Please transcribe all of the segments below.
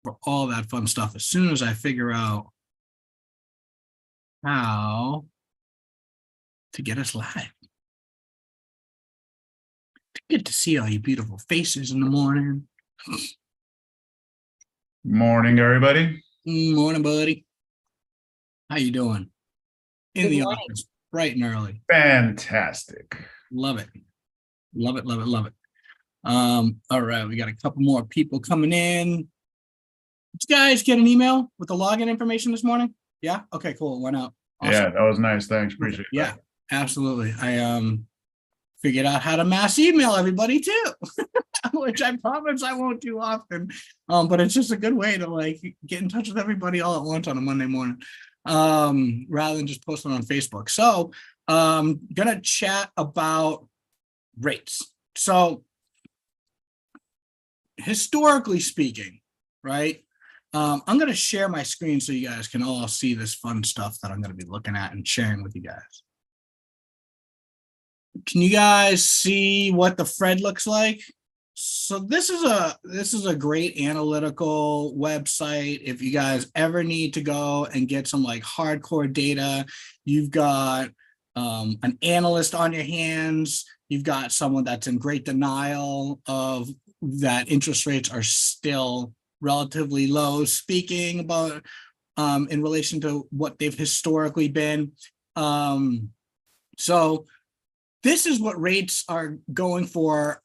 for all that fun stuff as soon as I figure out how to get us live. Good to see all you beautiful faces in the morning. Morning, everybody. Morning, buddy. How you doing? In Good the morning. office, bright and early. Fantastic. Love it. Love it, love it, love it. All right, we got a couple more people coming in. Did you guys get an email with the login information this morning? Yeah? Okay, cool. It went out. Awesome. Yeah, that was nice. Thanks. Appreciate Yeah, that. absolutely. I figured out how to mass email everybody too, which I promise I won't do often. But it's just a good way to like get in touch with everybody all at once on a Monday morning, rather than just posting on Facebook. So gonna chat about rates. So historically speaking, right? I'm going to share my screen so you guys can all see this fun stuff that I'm going to be looking at and sharing with you guys. Can you guys see what the Fred looks like? So this is a great analytical website. If you guys ever need to go and get some like hardcore data, you've got an analyst on your hands. You've got someone that's in great denial of that interest rates are still relatively low, speaking about in relation to what they've historically been. So this is what rates are going for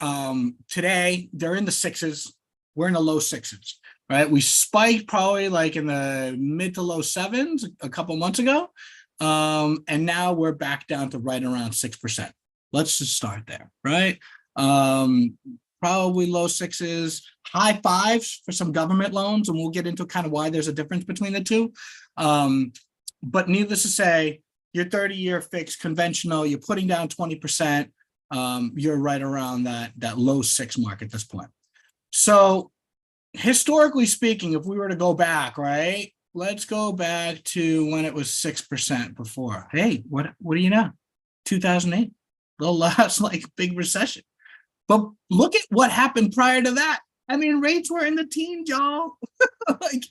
today. They're in the sixes. We're in the low sixes, right? We spiked probably like in the mid to low sevens a couple months ago. And now we're back down to right around 6%. Let's just start there, right? Probably low sixes, high fives for some government loans, and we'll get into kind of why there's a difference between the two. But needless to say, your 30-year fixed conventional, you're putting down 20%, you're right around that low six mark at this point. So historically speaking, if we were to go back, right, let's go back to when it was 6% before. Hey, what do you know? 2008, the last like big recession. But look at what happened prior to that. I mean, rates were in the teens, y'all. Like,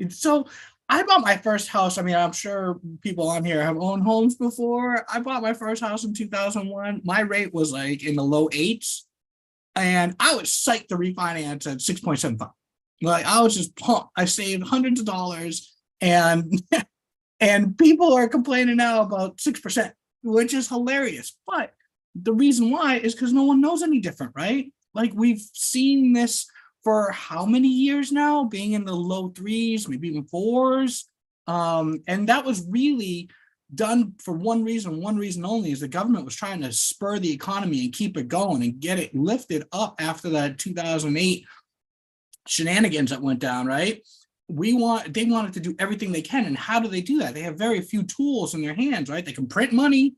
so I bought my first house. I mean, I'm sure people on here have owned homes before. I bought my first house in 2001. My rate was like in the low eights. And I was psyched to refinance at 6.75. Like, I was just pumped. I saved hundreds of dollars. And and people are complaining now about 6%, which is hilarious. But the reason why is because no one knows any different, right? Like, we've seen this for how many years now, being in the low threes, maybe even fours. And that was really done for one reason only, is the government was trying to spur the economy and keep it going and get it lifted up after that 2008 shenanigans that went down, right? They wanted to do everything they can. And how do they do that? They have very few tools in their hands, right? They can print money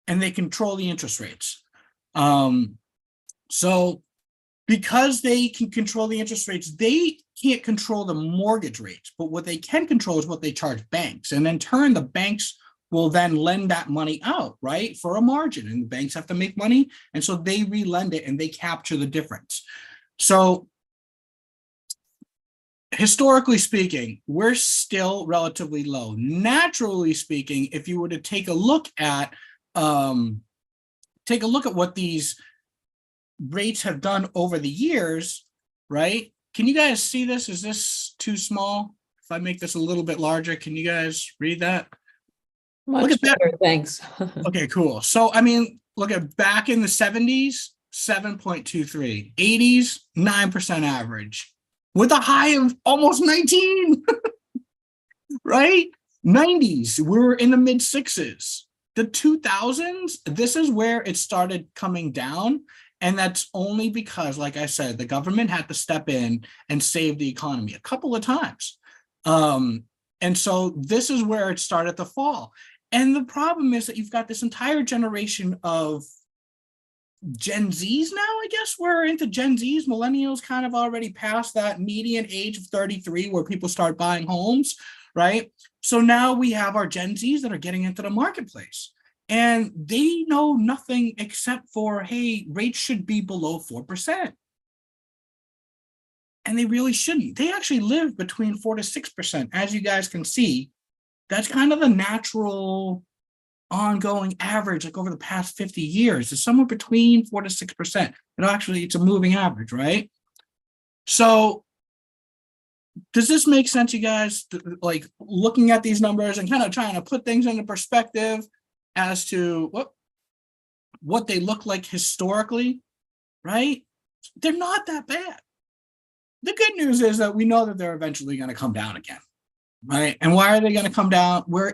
and they control the interest rates. So because they can control the interest rates, they can't control the mortgage rates, but what they can control is what they charge banks. And in turn, the banks will then lend that money out, right, for a margin, and the banks have to make money. And so they re-lend it and they capture the difference. So historically speaking, we're still relatively low. Naturally speaking, if you were to take a look at what these rates have done over the years, right? Can you guys see this? Is this too small? If I make this a little bit larger, can you guys read that? Much better, thanks. Okay, cool. So, I mean, look at back in the 70s, 7.23, 80s, 9% average, with a high of almost 19, right? 90s, we were in the mid sixes. The 2000s, this is where it started coming down. And that's only because, like I said, the government had to step in and save the economy a couple of times. And so this is where it started to fall. And the problem is that you've got this entire generation of Gen Zs now, I guess we're into Gen Zs. Millennials kind of already past that median age of 33 where people start buying homes, right? So now we have our Gen Zs that are getting into the marketplace. And they know nothing except for, hey, rates should be below 4%. And they really shouldn't. They actually live between 4 to 6%. As you guys can see, that's kind of the natural ongoing average, like over the past 50 years, is somewhere between 4 to 6%. And actually, it's a moving average, right? So does this make sense, you guys? Like looking at these numbers and kind of trying to put things into perspective as to what they look like historically, right? They're not that bad. The good news is that we know that they're eventually going to come down again, right? And why are they going to come down? We're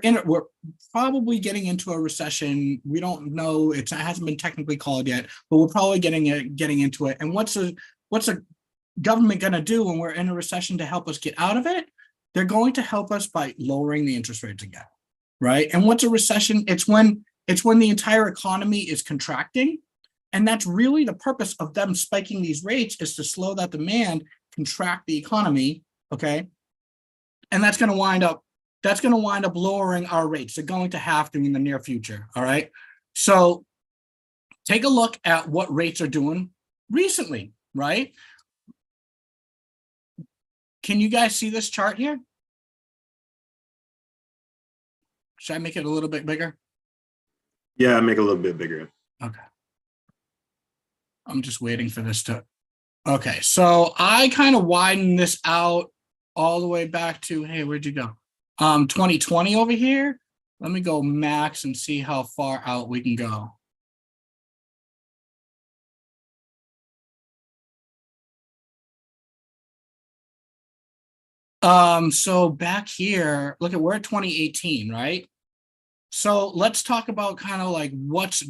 probably getting into a recession. We don't know. It hasn't been technically called yet, but we're probably getting into it. And what's a government going to do when we're in a recession to help us get out of it? They're going to help us by lowering the interest rates again, right? And what's a recession? It's when the entire economy is contracting. And that's really the purpose of them spiking these rates, is to slow that demand, contract the economy, okay? And that's going to wind up lowering our rates. They're going to have to in the near future, all right? So take a look at what rates are doing recently, right? Can you guys see this chart here? Should I make it a little bit bigger? Yeah, make it a little bit bigger. Okay. I'm just waiting for this to. Okay, so I kind of widened this out all the way back to, hey, where'd you go? 2020 over here. Let me go max and see how far out we can go. So back here, look at, we're at 2018, right? So let's talk about kind of like what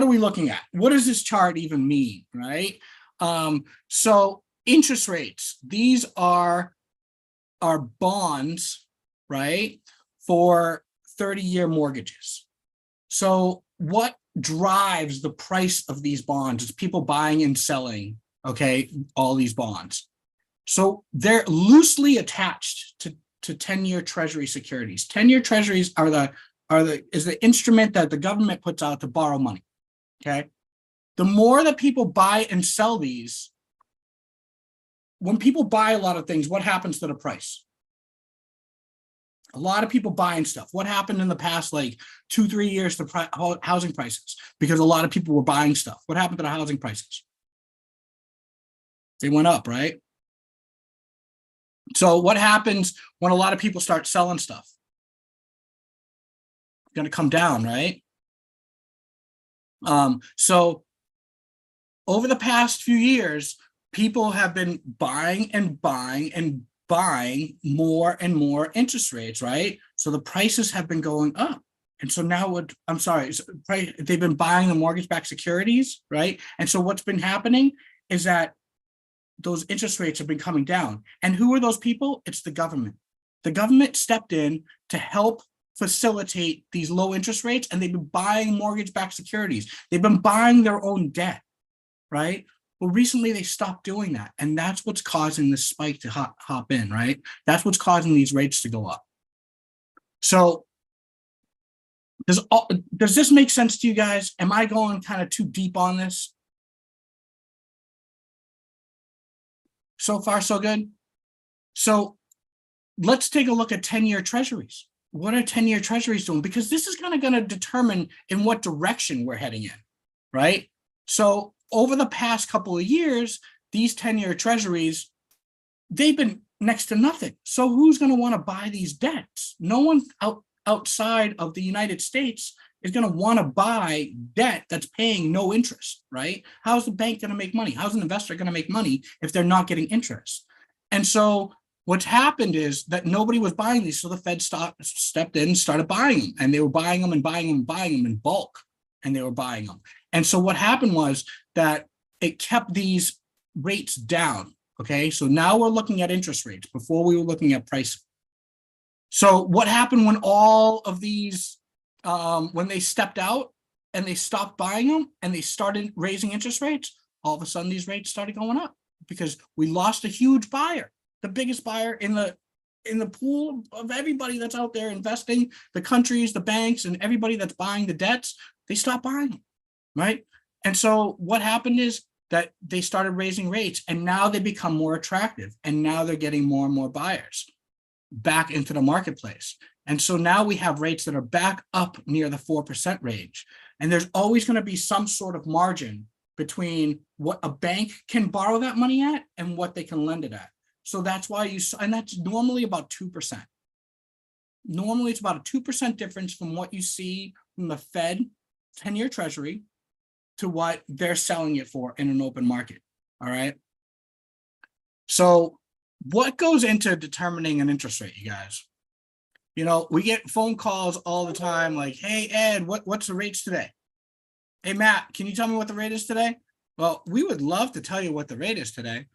are we looking at? What does this chart even mean, right? So interest rates, these are bonds, right, for 30-year mortgages. So what drives the price of these bonds is people buying and selling, okay, all these bonds. So they're loosely attached to 10-year treasury securities. 10-year treasuries is the instrument that the government puts out to borrow money, okay? The more that people buy and sell these, when people buy a lot of things, what happens to the price? A lot of people buying stuff. What happened in the past, like 2-3 years to housing prices? Because a lot of people were buying stuff. What happened to the housing prices? They went up, right? So what happens when a lot of people start selling stuff? It's going to come down, right? So over the past few years, people have been buying and buying and buying more and more interest rates, right? So the prices have been going up. And so now they've been buying the mortgage-backed securities, right? And so what's been happening is that those interest rates have been coming down. And who are those people? It's the government. The government stepped in to help facilitate these low interest rates, and they've been buying mortgage-backed securities. They've been buying their own debt, right? Well, recently they stopped doing that. And that's what's causing this spike to hop in, right? That's what's causing these rates to go up. So does this make sense to you guys? Am I going kind of too deep on this? So far, so good. So let's take a look at 10-year treasuries. What are 10-year treasuries doing? Because this is going to determine in what direction we're heading in, right? So over the past couple of years, these 10-year treasuries, they've been next to nothing. So who's going to want to buy these debts? No one outside of the United States is going to want to buy debt that's paying no interest, right? How's the bank going to make money? How's an investor going to make money if they're not getting interest? And so what's happened is that nobody was buying these. So the Fed stepped in and started buying them. And they were buying them and buying them and buying them in bulk. And they were buying them. And so what happened was that it kept these rates down, okay? So now we're looking at interest rates. Before we were looking at pricing. So what happened when all of these, when they stepped out and they stopped buying them and they started raising interest rates, all of a sudden these rates started going up because we lost a huge buyer, the biggest buyer in the pool of everybody that's out there investing, the countries, the banks, and everybody that's buying the debts, they stopped buying them, right? And so what happened is that they started raising rates and now they become more attractive and now they're getting more and more buyers back into the marketplace. And so now we have rates that are back up near the 4% range. And there's always going to be some sort of margin between what a bank can borrow that money at and what they can lend it at. So that's why and that's normally about 2%. Normally it's about a 2% difference from what you see from the Fed 10-year treasury to what they're selling it for in an open market. All right. So what goes into determining an interest rate, you guys? You know, we get phone calls all the time like, hey, Ed, what's the rates today? Hey, Matt, can you tell me what the rate is today? Well, we would love to tell you what the rate is today,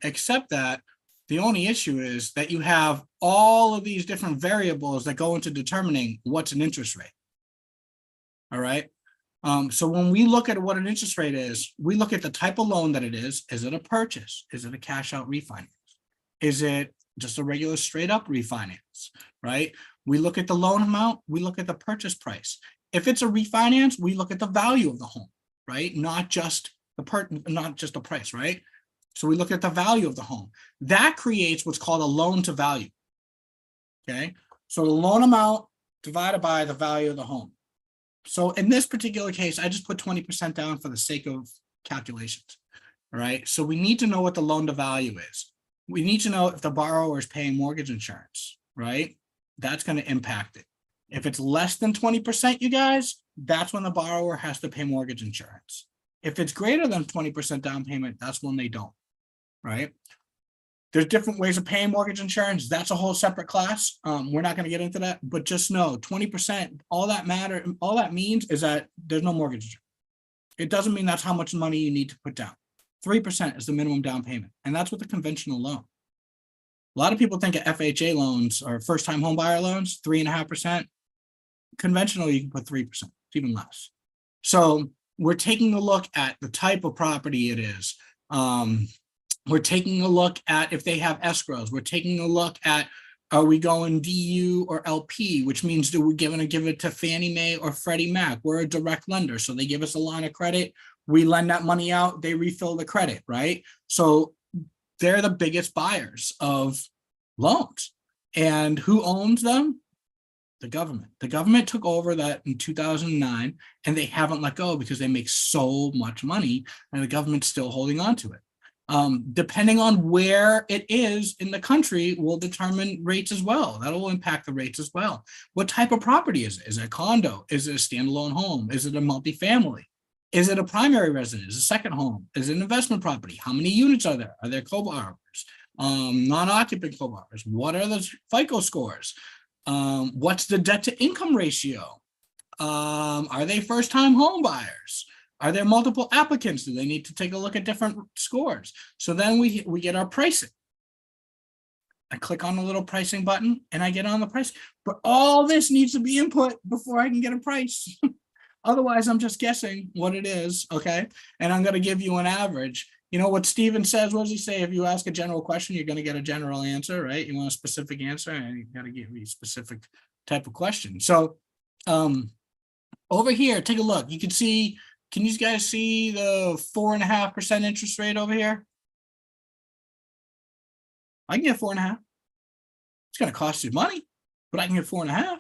except that the only issue is that you have all of these different variables that go into determining what's an interest rate. All right. So when we look at what an interest rate is, we look at the type of loan that it is. Is it a purchase? Is it a cash out refinance? Is it just a regular straight up refinance, right? We look at the loan amount, we look at the purchase price. If it's a refinance, we look at the value of the home, right? Not just the price, right? So we look at the value of the home. That creates what's called a loan to value. Okay. So the loan amount divided by the value of the home. So in this particular case, I just put 20% down for the sake of calculations. All right. So we need to know what the loan to value is. We need to know if the borrower is paying mortgage insurance, right? That's going to impact it. If it's less than 20%, you guys, that's when the borrower has to pay mortgage insurance. If it's greater than 20% down payment, that's when they don't, right? There's different ways of paying mortgage insurance. That's a whole separate class. We're not going to get into that, but just know 20%, all that means is that there's no mortgage insurance. It doesn't mean that's how much money you need to put down. 3% is the minimum down payment. And that's with a conventional loan. A lot of people think of FHA loans or first-time home buyer loans, 3.5%. Conventional, you can put 3%, it's even less. So we're taking a look at the type of property it is. We're taking a look at if they have escrows. We're taking a look at, are we going DU or LP, which means do we going to give it to Fannie Mae or Freddie Mac? We're a direct lender. So they give us a line of credit. We lend that money out. They refill the credit, right? So they're the biggest buyers of loans. And who owns them? The government. The government took over that in 2009, and they haven't let go because they make so much money, and the government's still holding on to it. Depending on where it is in the country will determine rates as well. That will impact the rates as well. What type of property is it? Is it a condo? Is it a standalone home? Is it a multifamily? Is it a primary residence? Is it a second home? Is it an investment property? How many units are there? Are there co-borrowers? Non-occupant co-borrowers? What are the FICO scores? What's the debt to income ratio? Are they first-time home buyers? Are there multiple applicants? Do they need to take a look at different scores? So then we get our pricing. I click on the little pricing button and I get on the price. But all this needs to be input before I can get a price. Otherwise, I'm just guessing what it is, okay? And I'm going to give you an average. You know what Steven says? What does he say? If you ask a general question, you're going to get a general answer, right? You want a specific answer, and you got to give me a specific type of question. So over here, take a look. You can see, can you guys see the 4.5% interest rate over here? I can get 4.5. It's going to cost you money, but I can get 4.5.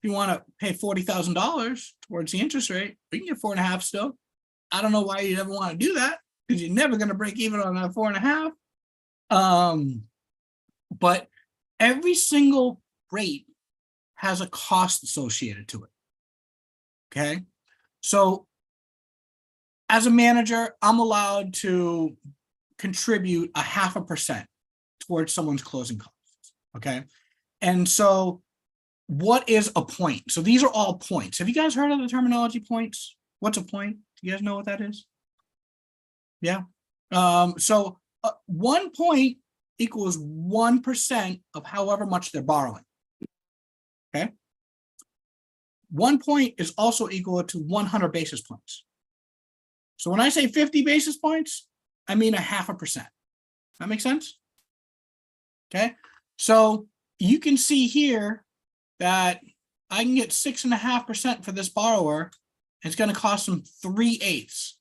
If you want to pay $40,000 towards the interest rate, we can get 4.5 still. I don't know why you ever want to do that, because you're never going to break even on that 4.5. But every single rate has a cost associated to it. Okay. So as a manager, I'm allowed to contribute 0.5% towards someone's closing costs. Okay. And so what is a point? So these are all points. Have you guys heard of the terminology points? What's a point? Do you guys know what that is? Yeah. So 1 point equals 1% of however much they're borrowing. Okay. 1 point is also equal to 100 basis points. So when I say 50 basis points, I mean 0.5%. That makes sense? Okay. So you can see here that I can get 6.5% for this borrower. It's going to cost them 3/8.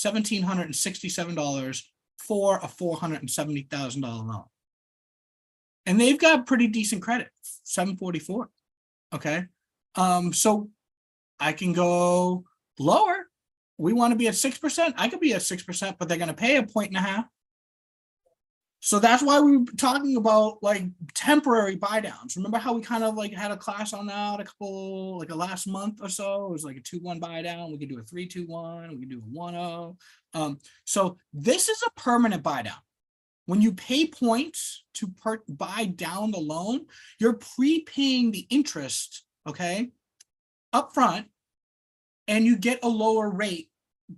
$1,767 for a $470,000 loan. And they've got pretty decent credit, 744. Okay. So I can go lower. We want to be at 6%. I could be at 6%, but they're going to pay 1.5 points. So that's why we were talking about like temporary buy downs. Remember how we kind of like had a class on that like a last month or so? It was like a 2-1 buy down. We could do a 3-2-1. We could do a 1-0. So this is a permanent buy down. When you pay points to buy down the loan, you're prepaying the interest, okay, up front, and you get a lower rate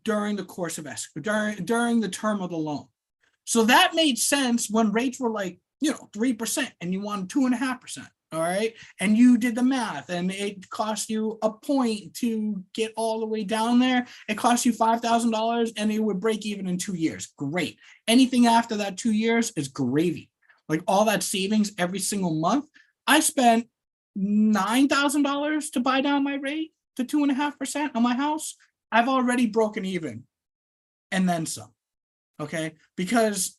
during the course of during the term of the loan. So that made sense when rates were like, 3% and you wanted 2.5%. All right. And you did the math and it cost you a point to get all the way down there. It cost you $5,000 and it would break even in 2 years. Great. Anything after that 2 years is gravy. Like all that savings every single month. I spent $9,000 to buy down my rate to 2.5% on my house. I've already broken even and then some. Okay, because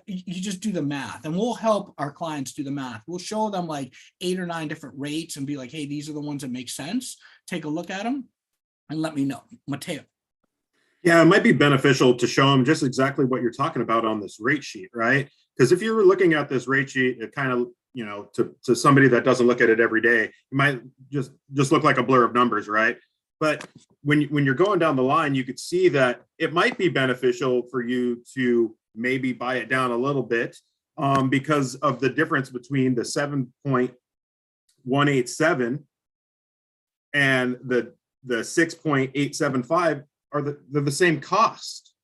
you just do the math, and we'll help our clients do the math. We'll show them like 8 or 9 different rates and be like, hey, these are the ones that make sense. Take a look at them and let me know. Mateo. Yeah, it might be beneficial to show them just exactly what you're talking about on this rate sheet, right? Because if you were looking at this rate sheet, it kind of, to somebody that doesn't look at it every day, it might just look like a blur of numbers, right? But when you're going down the line, you could see that it might be beneficial for you to maybe buy it down a little bit because of the difference between the 7.187 and the 6.875 they're the same cost.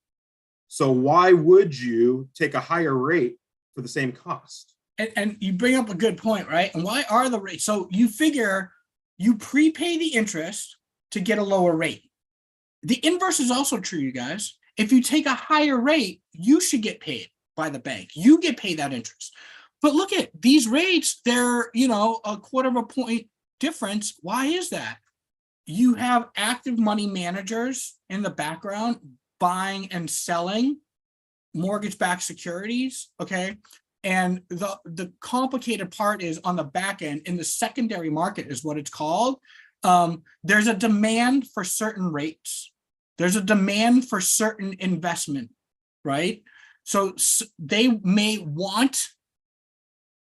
So why would you take a higher rate for the same cost? And you bring up a good point, right? And why are the rates? So you figure you prepay the interest to get a lower rate. The inverse is also true, you guys. If you take a higher rate, you should get paid by the bank. You get paid that interest. But look at these rates, they're, a 1/4 point difference. Why is that? You have active money managers in the background buying and selling mortgage-backed securities, okay? And the complicated part is on the back end, in the secondary market is what it's called. There's a demand for certain rates. There's a demand for certain investment, right? So they may want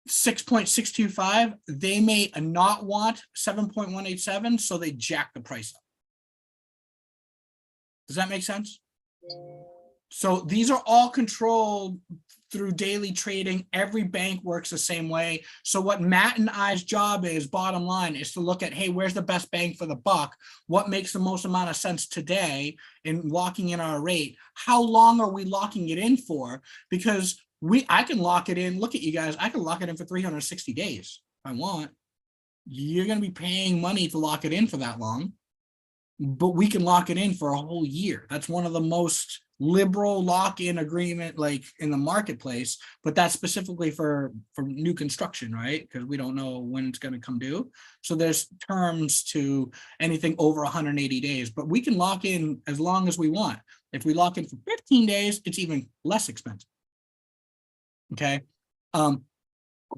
6.625. They may not want 7.187, so they jack the price up. Does that make sense? So these are all controlled through daily trading. Every bank works the same way. So what Matt and I's job is, bottom line, is to look at, hey, where's the best bang for the buck? What makes the most amount of sense today in locking in our rate? How long are we locking it in for? Because I can lock it in. Look at you guys. I can lock it in for 360 days if I want. You're going to be paying money to lock it in for that long, but we can lock it in for a whole year. That's one of the most liberal lock-in agreement like in the marketplace, but that's specifically for new construction, right? Because we don't know when it's going to come due. So there's terms to anything over 180 days, but we can lock in as long as we want. If we lock in for 15 days, it's even less expensive. Okay.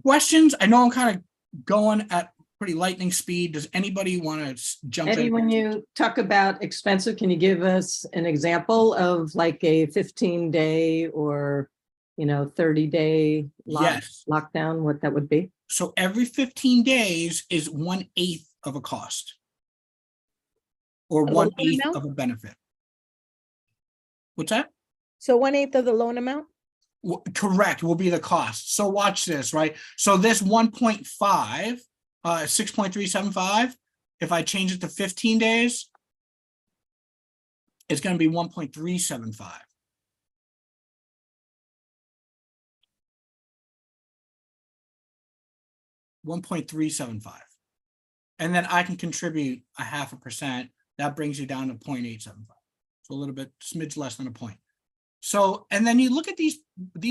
Questions? I know I'm kind of going at pretty lightning speed. Does anybody want to jump Eddie, in? when you talk about expensive, can you give us an example of like a 15-day or 30-day Yes. lockdown, what that would be? So every 15 days is 1/8 of a cost or A loan 1/8 amount? of a benefit. What's that? So 1/8 of the loan amount? Correct, will be the cost. So watch this, right? So this 1.5, 6.375, if I change it to 15 days, it's going to be 1.375. $1.375. And then I can contribute 0.5%. That brings you down to 0.875. So a little bit, smidge less than a point. So, and then you look at these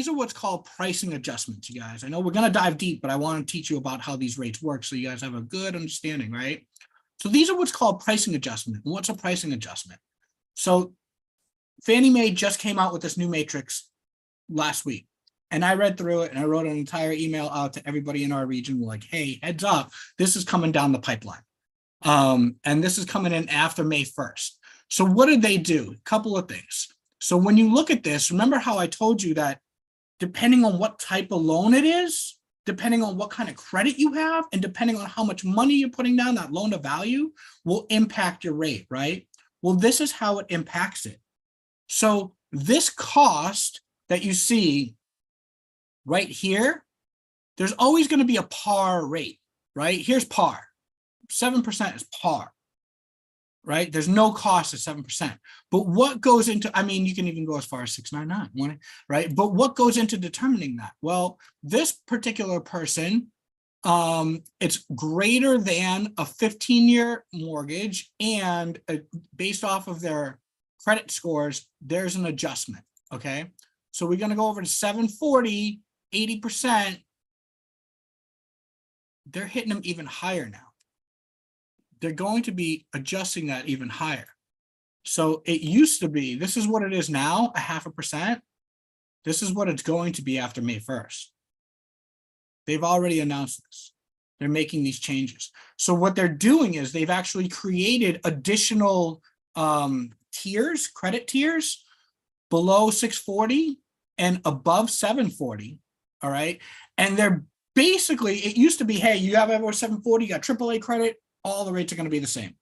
are what's called pricing adjustments, you guys. I know we're going to dive deep, but I want to teach you about how these rates work so you guys have a good understanding, right? So these are what's called pricing adjustment. And what's a pricing adjustment? So Fannie Mae just came out with this new matrix last week. And I read through it and I wrote an entire email out to everybody in our region, like, hey, heads up, this is coming down the pipeline. And this is coming in after May 1st. So what did they do? A couple of things. So when you look at this, remember how I told you that depending on what type of loan it is, depending on what kind of credit you have, and depending on how much money you're putting down, that loan to value will impact your rate, right? Well, this is how it impacts it. So this cost that you see right here, there's always going to be a par rate, right? Here's par. 7% is par, right? There's no cost at 7%. But what goes into, I mean, you can even go as far as 699, right? But what goes into determining that? Well, this particular person, it's greater than a 15-year mortgage, and based off of their credit scores, there's an adjustment, okay? So we're going to go over to 740, 80%. They're hitting them even higher now. They're going to be adjusting that even higher. So it used to be, this is what it is now, 0.5%. This is what it's going to be after May 1st. They've already announced this. They're making these changes. So what they're doing is they've actually created additional tiers, credit tiers, below 640 and above 740. All right. And they're basically, it used to be, hey, you have over 740, you got AAA credit, all the rates are going to be the same.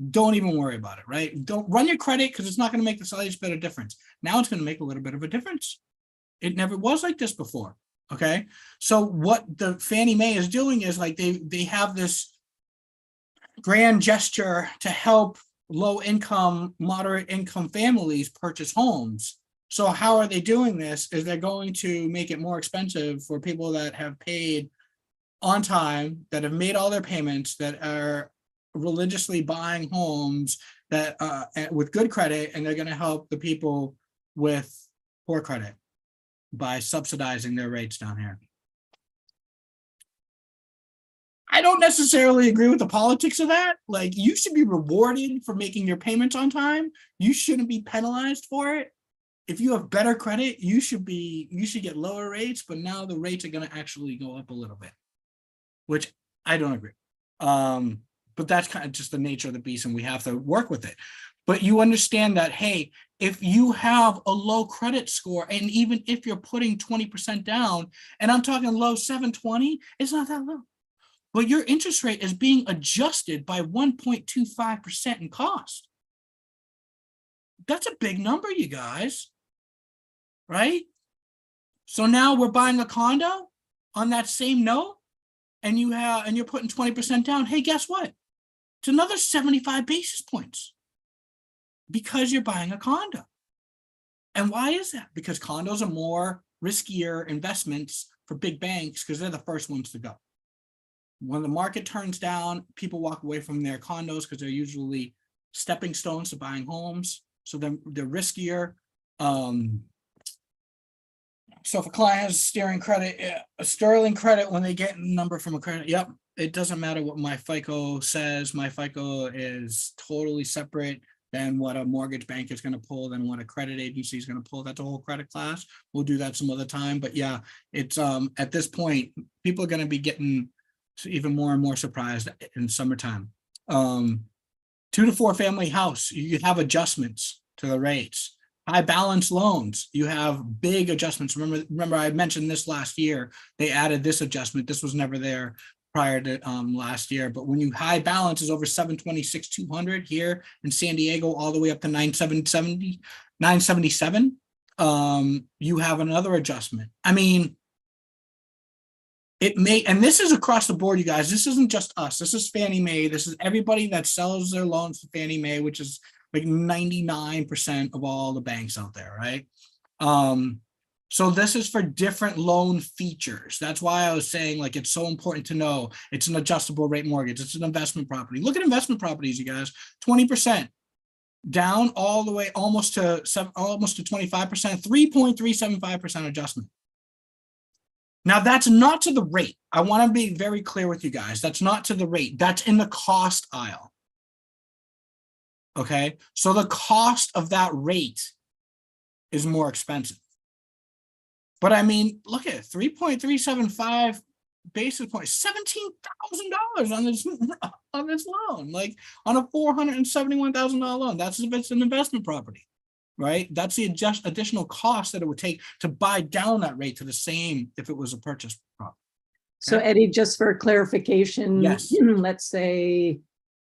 Don't even worry about it, right? Don't run your credit because it's not going to make the slightest bit of difference. Now it's going to make a little bit of a difference. It never was like this before. Okay. So what the Fannie Mae is doing is like they have this grand gesture to help low income, moderate income families purchase homes. So how are they doing this? Is they're going to make it more expensive for people that have paid on time, that have made all their payments, that are religiously buying homes that with good credit, and they're going to help the people with poor credit by subsidizing their rates down here. I don't necessarily agree with the politics of that. Like, you should be rewarded for making your payments on time. You shouldn't be penalized for it. If you have better credit, you should get lower rates, but now the rates are going to actually go up a little bit, which I don't agree. But that's kind of just the nature of the beast, and we have to work with it. But you understand that, hey, if you have a low credit score, and even if you're putting 20% down, and I'm talking low 720, it's not that low. But your interest rate is being adjusted by 1.25% in cost. That's a big number, you guys, right? So now we're buying a condo on that same note, and you're putting 20% down. Hey, guess what? It's another 75 basis points because you're buying a condo. And why is that? Because condos are more riskier investments for big banks because they're the first ones to go. When the market turns down, people walk away from their condos because they're usually stepping stones to buying homes. So they're riskier. So if a client has steering credit, a sterling credit, when they get a number from a credit, yep, it doesn't matter what my FICO says. My FICO is totally separate than what a mortgage bank is going to pull, than what a credit agency is going to pull. That's a whole credit class. We'll do that some other time. But yeah, it's at this point, people are going to be getting even more and more surprised in summertime. 2 to 4 family house, you have adjustments to the rates. High balance loans, you have big adjustments. Remember I mentioned this last year. They added this adjustment. This was never there prior to last year. But when you high balance is over 726,200 here in San Diego, all the way up to 977, you have another adjustment. I mean, and this is across the board, you guys. This isn't just us. This is Fannie Mae. This is everybody that sells their loans to Fannie Mae, which is like 99% of all the banks out there, right? So this is for different loan features. That's why I was saying, like, it's so important to know it's an adjustable rate mortgage. It's an investment property. Look at investment properties, you guys. 20% down all the way almost to 25%, 3.375% adjustment. Now, that's not to the rate. I want to be very clear with you guys. That's not to the rate. That's in the cost aisle. Okay, so the cost of that rate is more expensive. But I mean, look at it, 3.375 basis points, $17,000 on this loan, like on a $471,000 loan. That's if it's an investment property, right? That's the additional cost that it would take to buy down that rate to the same if it was a purchase property. So Eddie, just for clarification, Yes. let's say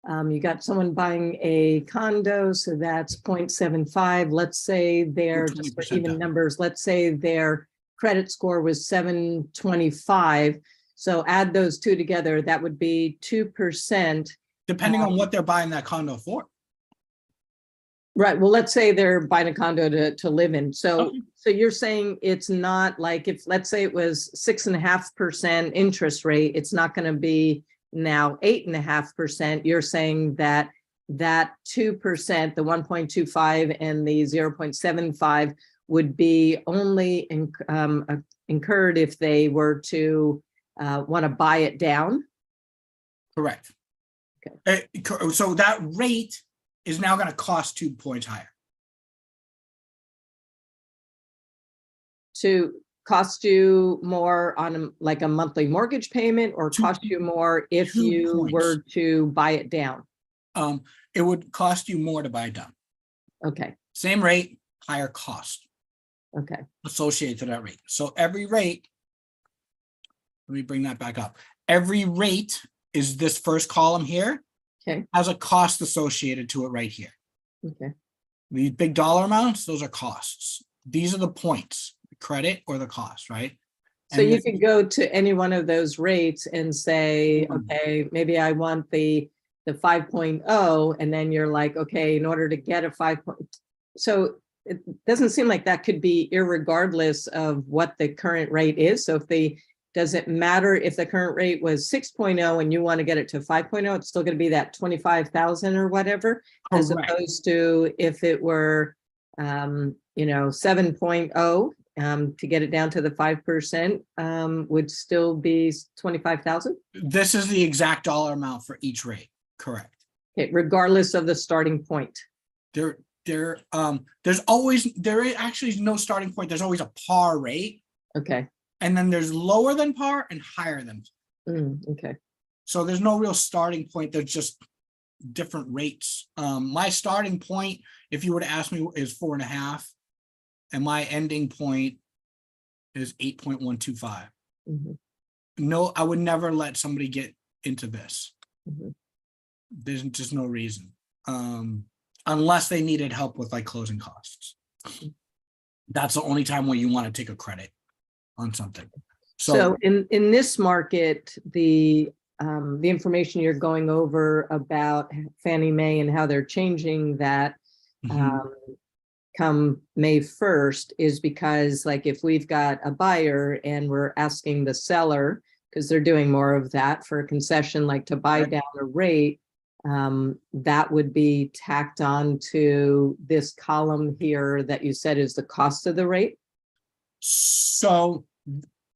you got someone buying a condo, so that's 0.75. Let's say their, just for 20% even down. numbers, let's say their credit score was 725. So add those two together, that would be 2%. Depending on what they're buying that condo for. Right. Well, let's say they're buying a condo to live in. So, Okay. so you're saying it's not like if, let's say it was 6.5% interest rate, it's not going to be now 8.5%. You're saying that that 2%, the 1.25 and the 0.75 would be only incurred if they were to want to buy it down. Correct. Okay. So that rate is now going to cost 2 points higher. To cost you more on like a monthly mortgage payment, or cost you more if 2 you points. were to buy it down? It would cost you more to buy it down. Okay, Same rate, higher cost okay, associated to that rate. So every rate, let me bring that back up. Every rate is this first column here, okay, has a cost associated to it right here. okay. These big dollar amounts, those are costs. These are the points, the credit or the cost, right? So And you then- could go to any one of those rates and say, okay, maybe I want the 5.0, and then you're like, okay, in order to get a 5. So it doesn't seem like that could be irregardless of what the current rate is. So if does it matter if the current rate was 6.0 and you want to get it to 5.0, it's still going to be that 25,000 or whatever, as Correct. opposed to if it were, 7.0, to get it down to the 5%, would still be 25,000. This is the exact dollar amount for each rate. Correct. Okay, regardless of the starting point. There actually is no starting point. There's always a par rate, Okay, and then there's lower than par and higher than. okay, So there's no real starting point. There's just different rates. My starting point, if you were to ask me, is 4.5, and my ending point is 8.125. mhm, No, I would never let somebody get into this. mhm. There's just no reason. Unless they needed help with like closing costs. That's the only time where you want to take a credit on something. So in this market, the information you're going over about Fannie Mae and how they're changing that Mhm. come May 1st is because, like, if we've got a buyer and we're asking the seller, because they're doing more of that for a concession, like to buy Right. down a rate, that would be tacked on to this column here that you said is the cost of the rate. So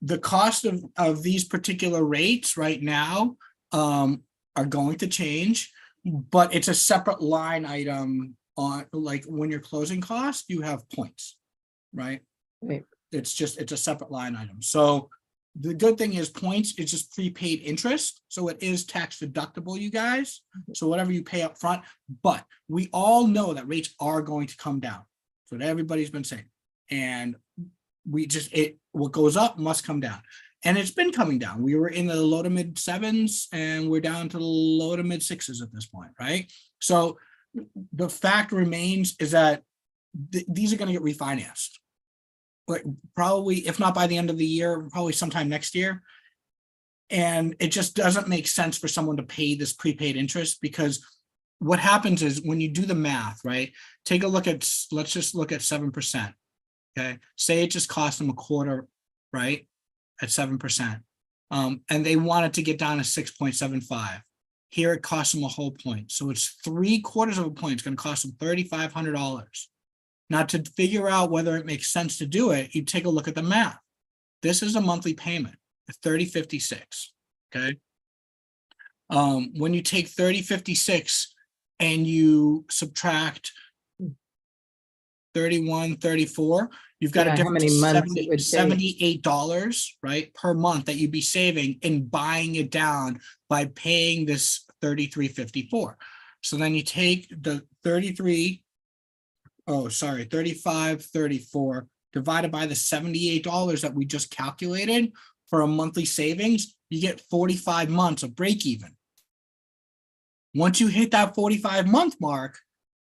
the cost of these particular rates right now are going to change, but it's a separate line item on, like, when you're closing costs, you have points, right? Right. It's a separate line item. So the good thing is points is just prepaid interest. So it is tax deductible, you guys. So whatever you pay up front, but we all know that rates are going to come down. So that everybody's been saying, and what goes up must come down. And it's been coming down. We were in the low to mid 7s and we're down to the low to mid 6s at this point, right? So the fact remains is that these are going to get refinanced. But probably, if not by the end of the year, probably sometime next year. And it just doesn't make sense for someone to pay this prepaid interest, because what happens is when you do the math, right? Take a look at, let's just look at 7%. Okay, say it just cost them a quarter, right? At 7%. And they wanted to get down to 6.75. Here it costs them a whole point. So it's 3/4 of a point. It's going to cost them $3,500. Now, to figure out whether it makes sense to do it, you take a look at the math. This is a monthly payment at $30.56. Okay. When you take $30.56 and you subtract 31, 34, you've got Yeah, a how difference many of months it would take. $78, right, per month that you'd be saving in buying it down by paying this 33.54. So then you take the 35.34 divided by the $78 that we just calculated for a monthly savings, you get 45 months of break even. Once you hit that 45-month mark,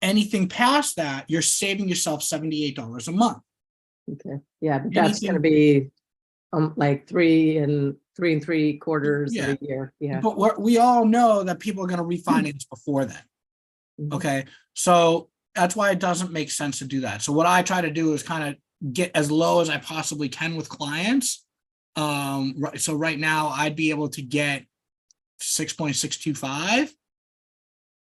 anything past that, you're saving yourself $78 a month. Okay, yeah, but that's gonna Anything- be like 3 3/4 of Yeah. a year, yeah. But we all know that people are going to refinance before then. Mhm. Okay, so that's why it doesn't make sense to do that. So what I try to do is kind of get as low as I possibly can with clients. So right now I'd be able to get 6.625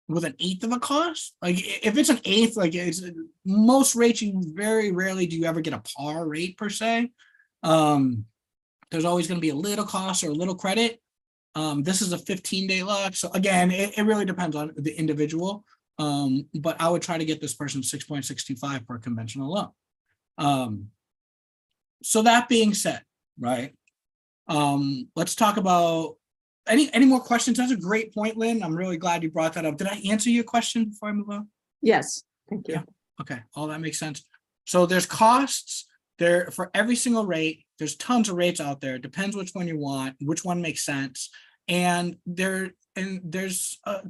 with an eighth of a cost. Like if it's an eighth, like it's most rates, you very rarely do you ever get a par rate per se. There's always going to be a little cost or a little credit. This is a 15-day lock. So again, it really depends on the individual. But I would try to get this person 6.625 for a conventional loan. So that being said, right? Let's talk about any more questions. That's a great point, Lynn. I'm really glad you brought that up. Did I answer your question before I move on? Yes, thank you. Yeah. Okay, all that makes sense. So there's costs there for every single rate. There's tons of rates out there. It depends which one you want, which one makes sense. And there's a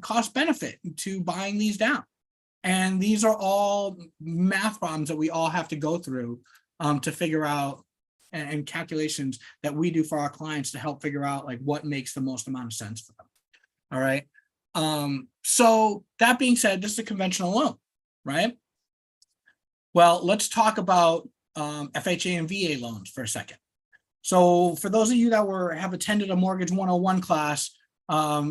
cost benefit to buying these down. And these are all math problems that we all have to go through to figure out, and calculations that we do for our clients to help figure out like what makes the most amount of sense for them. All right. So that being said, this is a conventional loan, right? Well, let's talk about FHA and VA loans for a second. So for those of you that have attended a Mortgage 101 class,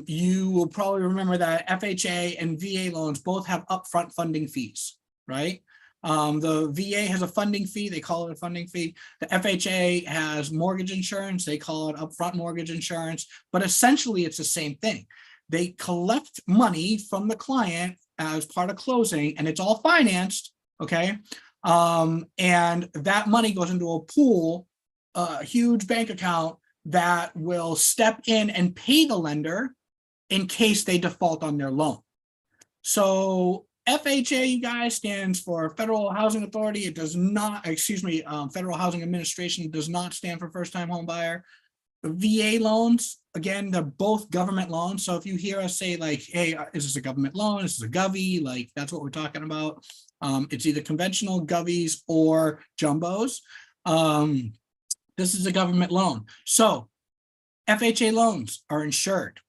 you will probably remember that FHA and VA loans both have upfront funding fees, right? The VA has a funding fee, they call it a funding fee. The FHA has mortgage insurance, they call it upfront mortgage insurance, but essentially it's the same thing. They collect money from the client as part of closing, and it's all financed, okay? And that money goes into a pool, a huge bank account that will step in and pay the lender in case they default on their loan. So FHA, you guys, stands for Federal Housing Authority. It does not, Federal Housing Administration does not stand for first-time home buyer. The VA loans, again, they're both government loans. So if you hear us say like, hey, is this a government loan? Is this a govy? Like that's what we're talking about. It's either conventional govies or jumbos. This is a government loan. So FHA loans are insured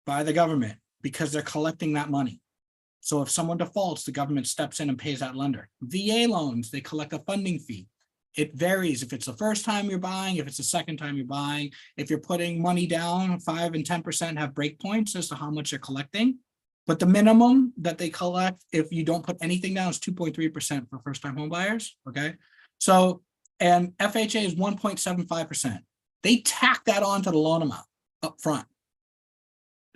by the government because they're collecting that money. So if someone defaults, the government steps in and pays that lender. VA loans, they collect a funding fee. It varies if it's the first time you're buying, if it's the second time you're buying. If you're putting money down, 5 and 10% have breakpoints as to how much you're collecting. But the minimum that they collect if you don't put anything down is 2.3% for first-time home buyers. Okay. So, and FHA is 1.75%. They tack that on to the loan amount up front.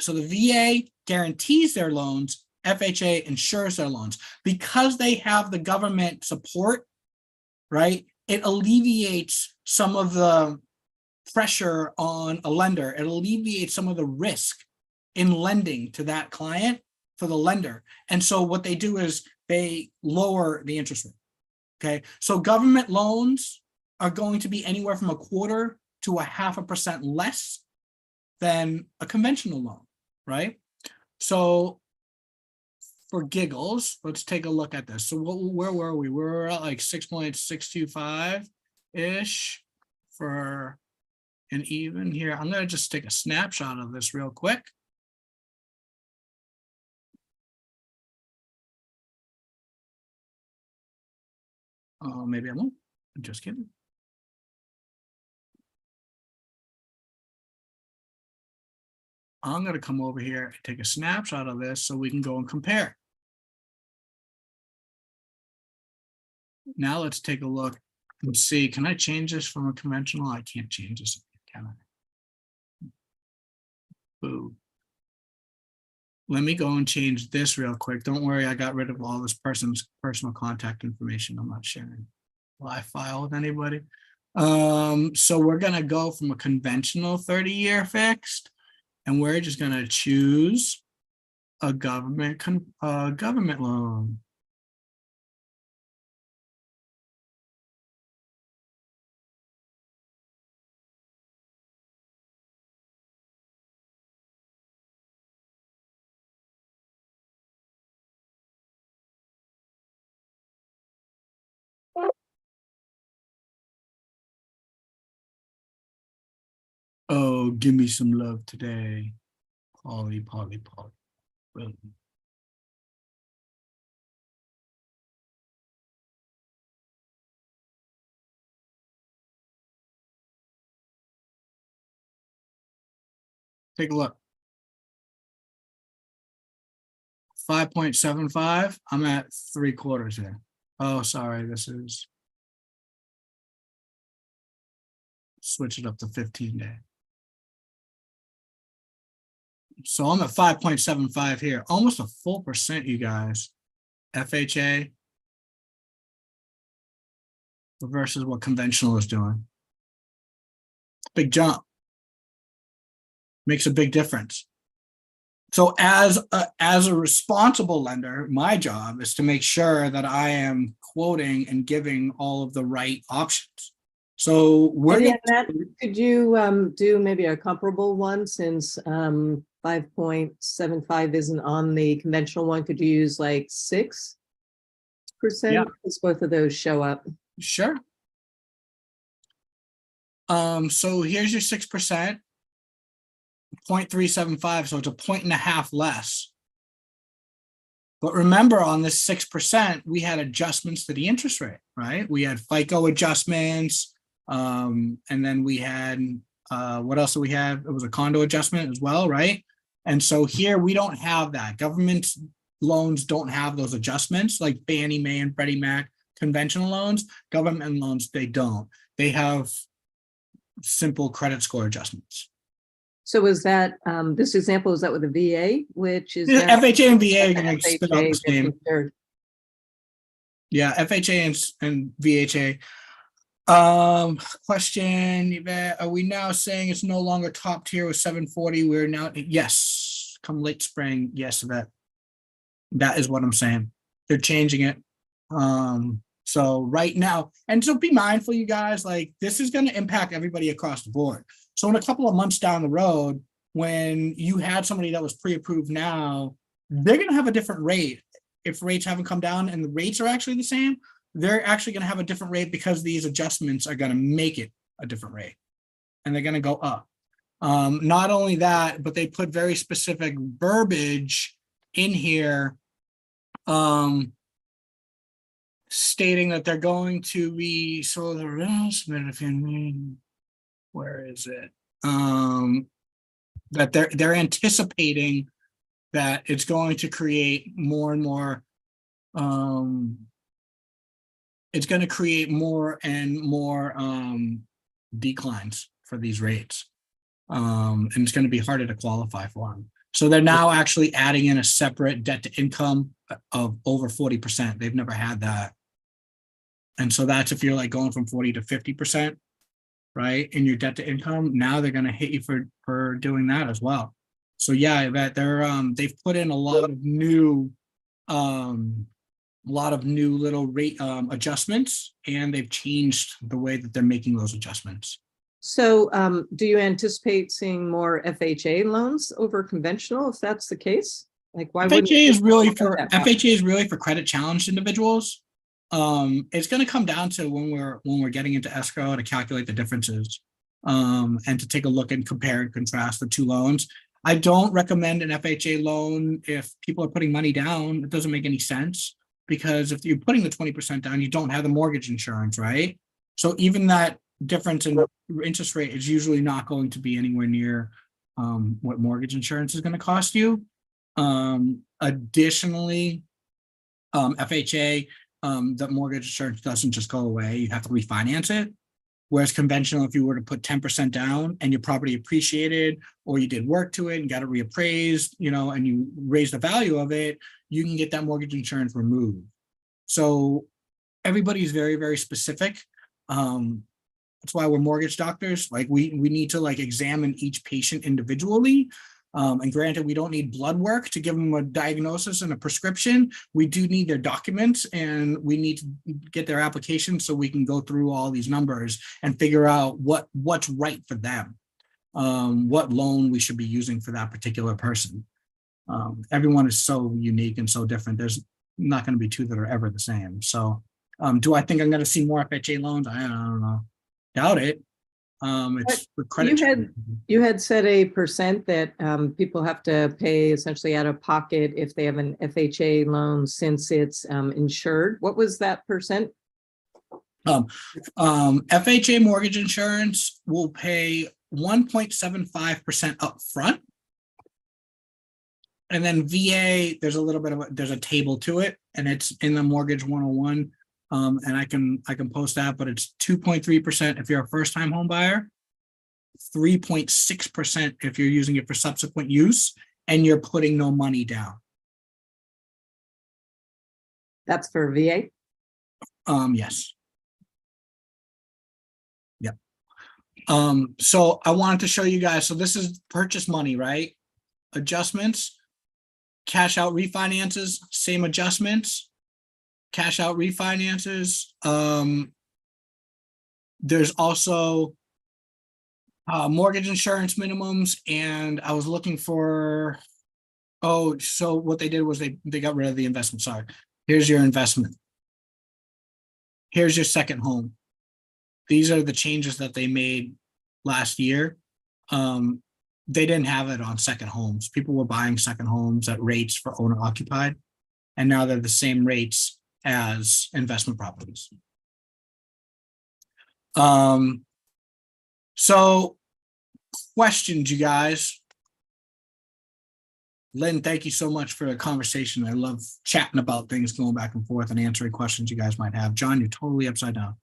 So the VA guarantees their loans, FHA insures their loans. Because they have the government support, right? It alleviates some of the pressure on a lender. It alleviates some of the risk in lending to that client for the lender. And so what they do is they lower the interest rate. Okay. So government loans are going to be anywhere from 1/4 to 0.5% less than a conventional loan, right? So for giggles, let's take a look at this. So where were we? We were at like 6.625-ish for an even here. I'm going to just take a snapshot of this real quick. Maybe I won't. I'm just kidding. I'm going to come over here and take a snapshot of this so we can go and compare. Now let's take a look and see, can I change this from a conventional? I can't change this, can I? Boo. let me go and change this real quick. Don't worry, I got rid of all this person's personal contact information. I'm not sharing live file with anybody. So we're gonna go from a conventional 30-year fixed, and we're just gonna choose a government loan. Oh, give me some love today. Polly. Boom. Take a look. 5.75. I'm at 3/4 here. Oh, sorry. This is switch it up to 15-day. So I'm at 5.75 here, almost a full percent, you guys. FHA versus what conventional is doing. Big jump. Makes a big difference. So as a responsible lender, my job is to make sure that I am quoting and giving all of the right options. So we're And gonna, that, could you do maybe a comparable one, since 5.75 isn't on the conventional one? Could you use like 6%? Yeah. Because both of those show up. sure. So here's your 6%, 0.375, so it's a 1.5 less. But remember, on this 6%, we had adjustments to the interest rate, right? We had FICO adjustments, and then we had what else do we have? It was a condo adjustment as well, right? And so here we don't have that. Government loans don't have those adjustments like Fannie Mae and Freddie Mac conventional loans. Government loans, they don't. They have simple credit score adjustments. So is that, this example, is that with the VA, which is? Yeah, down- FHA and VA are going to spit out FHA the same. gets third. Yeah, FHA and VHA. Question, Yvette, are we now saying it's no longer top tier with 740? We're now, yes, come late spring. Yes, Yvette. That is what I'm saying. They're changing it. So right now, and so be mindful, you guys, like this is going to impact everybody across the board. So in a couple of months down the road, when you had somebody that was pre-approved now, they're going to have a different rate. If rates haven't come down and the rates are actually the same, they're actually going to have a different rate because these adjustments are going to make it a different rate. And they're going to go up. Not only that, but they put very specific verbiage in here stating that they're going to be, so the where is it? That they're anticipating that it's going to create more and more, it's going to create more and more declines for these rates. And it's going to be harder to qualify for them. So they're now actually adding in a separate debt to income of over 40%. They've never had that. And so that's if you're like going from 40 to 50%, right? In your debt to income, now they're going to hit you for doing that as well. So yeah, that they've put in a lot of new little rate adjustments, and they've changed the way that they're making those adjustments. So do you anticipate seeing more FHA loans over conventional if that's the case? Like why wouldn't FHA is really that route? FHA is really for credit challenged individuals. It's going to come down to when we're getting into escrow to calculate the differences, and to take a look and compare and contrast the two loans. I don't recommend an FHA loan if people are putting money down. It doesn't make any sense, because if you're putting the 20% down, you don't have the mortgage insurance, right? So even that difference in interest rate is usually not going to be anywhere near what mortgage insurance is going to cost you. Additionally, FHA, the mortgage insurance doesn't just go away. You have to refinance it, Whereas conventional, if you were to put 10% down and your property appreciated, or you did work to it and got it reappraised, and you raise the value of it, you can get that mortgage insurance removed. So everybody's very, very specific. That's why we're mortgage doctors. Like we need to examine each patient individually. And granted, we don't need blood work to give them a diagnosis and a prescription. We do need their documents, and we need to get their application so we can go through all these numbers and figure out what's right for them, what loan we should be using for that particular person. Everyone is so unique and so different. There's not going to be two that are ever the same. So do I think I'm going to see more FHA loans? I don't know. Doubt it. It's for credit. You had said a percent that people have to pay essentially out of pocket if they have an FHA loan since it's insured. What was that percent? FHA mortgage insurance will pay 1.75% up front. And then VA, there's a little bit of there's a table to it, and it's in the Mortgage 101. And I can post that, but it's 2.3% if you're a first-time home buyer, 3.6% if you're using it for subsequent use, and you're putting no money down. That's for VA? Yes. Yep. So I wanted to show you guys. So this is purchase money, right? Adjustments, cash out refinances, same adjustments. Cash out refinances. There's also mortgage insurance minimums, and I was looking for, so what they did was they got rid of the investment. Sorry. Here's your investment. Here's your second home. These are the changes that they made last year. They didn't have it on second homes. People were buying second homes at rates for owner occupied, and now they're the same rates as investment properties. So questions, you guys. Lynn, thank you so much for the conversation. I love chatting about things, going back and forth and answering questions you guys might have. John, you're totally upside down.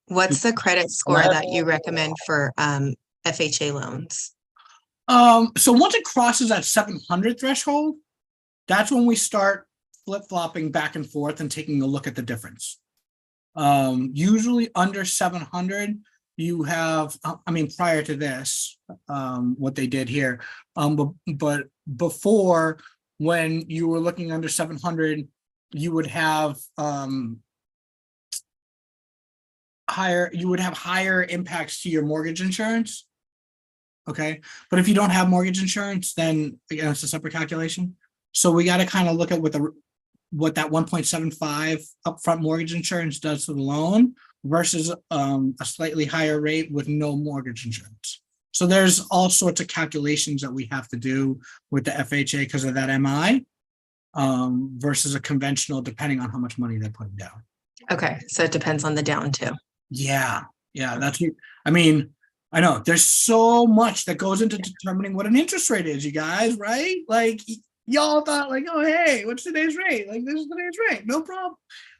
What's the credit score that you recommend for FHA loans? So once it crosses that 700 threshold, that's when we start flip-flopping back and forth and taking a look at the difference. Usually under 700, you have, prior to this, what they did here, but before, when you were looking under 700, you would have higher impacts to your mortgage insurance. Okay, but if you don't have mortgage insurance, then again, it's a separate calculation. So we got to kind of look at what that 1.75 upfront mortgage insurance does to the loan versus a slightly higher rate with no mortgage insurance. So there's all sorts of calculations that we have to do with the FHA because of that MI versus a conventional, depending on how much money they're putting down. Okay, so it depends on the down too. Yeah, that's. I know there's so much that goes into determining what an interest rate is, you guys, right? Like y'all thought oh, hey, what's today's rate? Like, this is today's rate, no problem,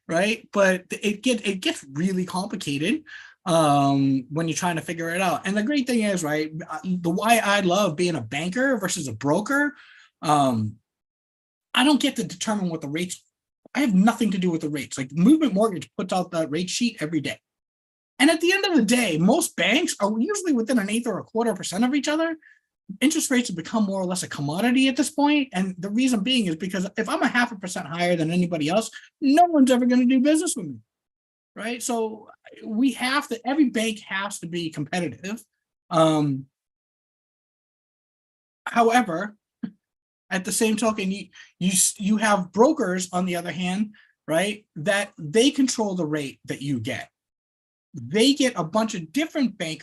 right? But it gets really complicated when you're trying to figure it out. And the great thing is, right, the why I love being a banker versus a broker, I don't get to determine what the rates. I have nothing to do with the rates. Like Movement Mortgage puts out the rate sheet every day. And at the end of the day, most banks are usually within 1/8 or 1/4% of each other. Interest rates have become more or less a commodity at this point. And the reason being is because if I'm 0.5% higher than anybody else, no one's ever going to do business with me. Right. So every bank has to be competitive. However, at the same token, you have brokers on the other hand, right, that they control the rate that you get. They get a bunch of different bank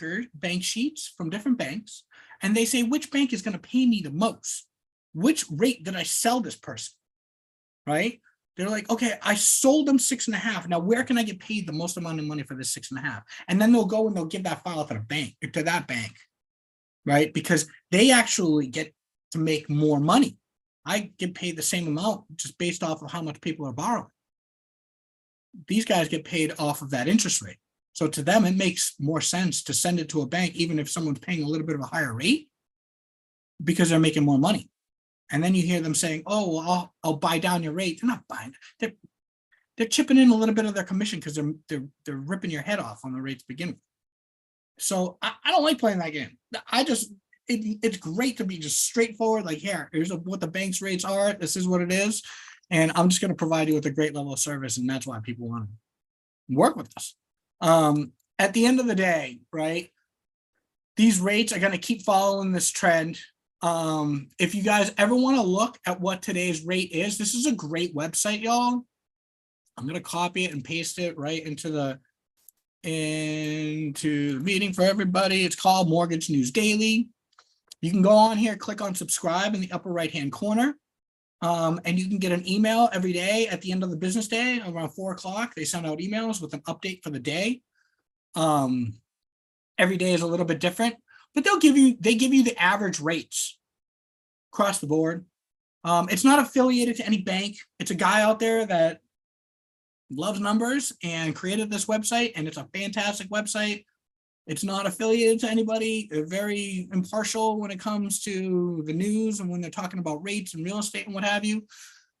sheets from different banks, and they say which bank is going to pay me the most. Which rate did I sell this person? Right? They're like, okay, I sold them 6.5. Now, where can I get paid the most amount of money for this 6.5? And then they'll go and they'll give that file to that bank, right? Because they actually get to make more money. I get paid the same amount just based off of how much people are borrowing. these guys get paid off of that interest rate. So to them, it makes more sense to send it to a bank, even if someone's paying a little bit of a higher rate, because they're making more money. And then you hear them saying, "Oh, well, I'll buy down your rate." They're not buying. They're chipping in a little bit of their commission because they're ripping your head off on the rates to begin with. So I don't like playing that game. It's great to be just straightforward. Like, here's what the bank's rates are. This is what it is, and I'm just going to provide you with a great level of service, and that's why people want to work with us. At the end of the day, right? These rates are going to keep following this trend. If you guys ever want to look at what today's rate is, this is a great website, y'all. I'm going to copy it and paste it right into the meeting for everybody. It's called Mortgage News Daily. You can go on here, click on subscribe in the upper right-hand corner. And you can get an email every day at the end of the business day around 4 o'clock. They send out emails with an update for the day. Every day is a little bit different, but they give you the average rates across the board. It's not affiliated to any bank. It's a guy out there that loves numbers and created this website, and it's a fantastic website. It's not affiliated to anybody. They're very impartial when it comes to the news and when they're talking about rates and real estate and what have you.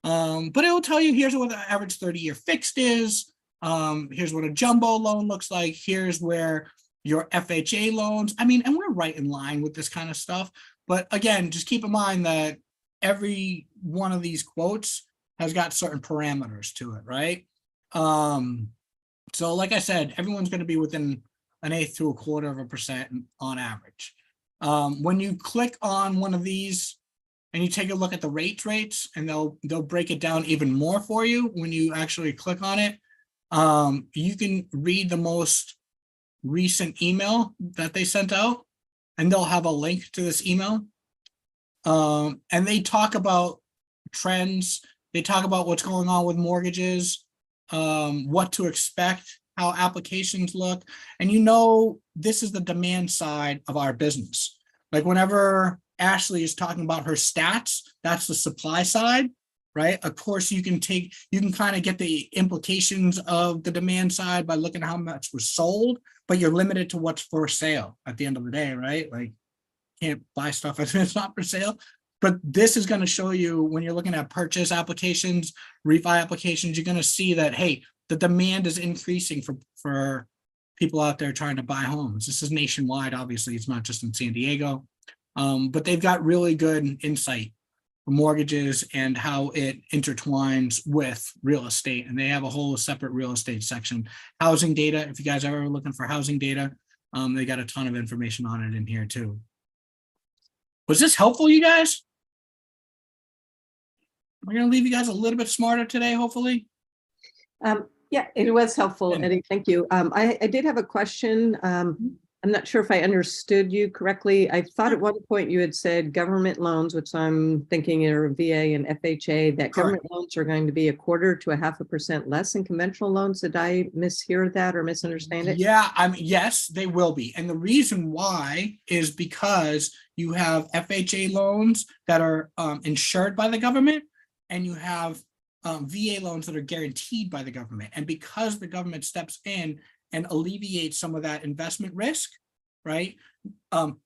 But it will tell you, here's what the average 30-year fixed is. Here's what a jumbo loan looks like. Here's where your FHA loans. I mean, and we're right in line with this kind of stuff. But again, just keep in mind that every one of these quotes has got certain parameters to it, right? So like I said, everyone's going to be within 1/8 to 1/4% on average. When you click on one of these and you take a look at the rates, and they'll break it down even more for you when you actually click on it. You can read the most recent email that they sent out, and they'll have a link to this email. And they talk about trends. They talk about what's going on with mortgages, what to expect, how applications look. And this is the demand side of our business. Like whenever Ashley is talking about her stats, that's the supply side, right? Of course, you can kind of get the implications of the demand side by looking at how much was sold, but you're limited to what's for sale at the end of the day, right? Like, can't buy stuff if it's not for sale. But this is going to show you when you're looking at purchase applications, refi applications, you're going to see that, hey, the demand is increasing for people out there trying to buy homes. This is nationwide, obviously. It's not just in San Diego. But they've got really good insight for mortgages and how it intertwines with real estate. And they have a whole separate real estate section. Housing data, if you guys are ever looking for housing data, they got a ton of information on it in here too. Was this helpful, you guys? We're going to leave you guys a little bit smarter today, hopefully. Yeah, it was helpful, Yeah. Eddie. Thank you. I did have a question. I'm not sure if I understood you correctly. I thought at one point you had said government loans, which I'm thinking are VA and FHA, that government loans are going to be 1/4 to 0.5% less than conventional loans. Did I mishear that or misunderstand it? Yeah, yes, they will be. And the reason why is because you have FHA loans that are insured by the government, and you have VA loans that are guaranteed by the government. And because the government steps in and alleviates some of that investment risk, right? An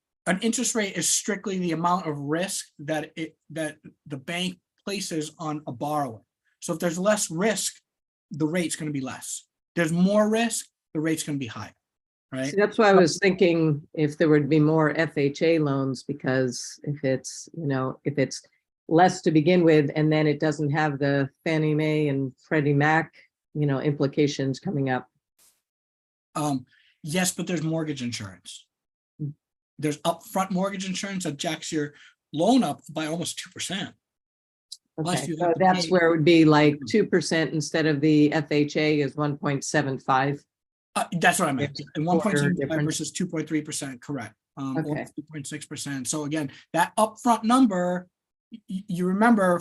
interest rate is strictly the amount of risk that the bank places on a borrower. So if there's less risk, the rate's going to be less. There's more risk, the rate's going to be higher, right? So that's why I was thinking if there would be more FHA loans, because if it's less to begin with, and then it doesn't have the Fannie Mae and Freddie Mac, implications coming up. Yes, but there's mortgage insurance. There's upfront mortgage insurance that jacks your loan up by almost 2%. Okay, so that's where it would be like 2% instead of the FHA is 1.75. That's what I meant. It's And 1.75 versus 2.3%, correct. Or Okay. 2.6%. So again, that upfront number, you remember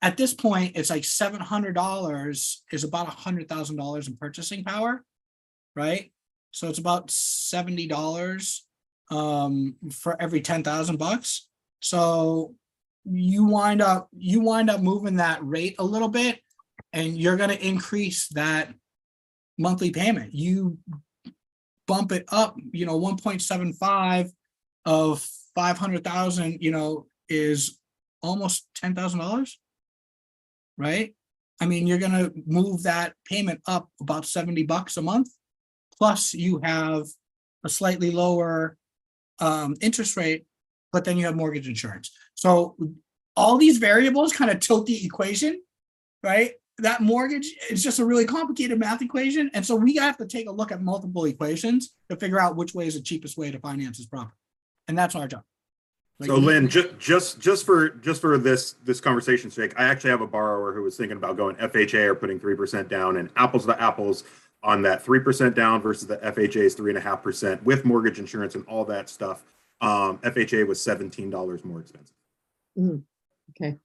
at this point, it's like $700 is about $100,000 in purchasing power, right? So it's about $70 for every $10,000. So you wind up moving that rate a little bit. and you're gonna increase that monthly payment. You bump it up, 1.75 of 500,000, is almost $10,000, right? I mean, you're gonna move that payment up about $70 a month. Plus you have a slightly lower interest rate, but then you have mortgage insurance. So all these variables kind of tilt the equation, right? That mortgage is just a really complicated math equation. And so we have to take a look at multiple equations to figure out which way is the cheapest way to finance this property. And that's our job. So Lynn, just for this conversation's sake, I actually have a borrower who was thinking about going FHA or putting 3% down, and apples to apples on that 3% down versus the FHA's 3.5% with mortgage insurance and all that stuff. FHA was $17 more expensive. Okay.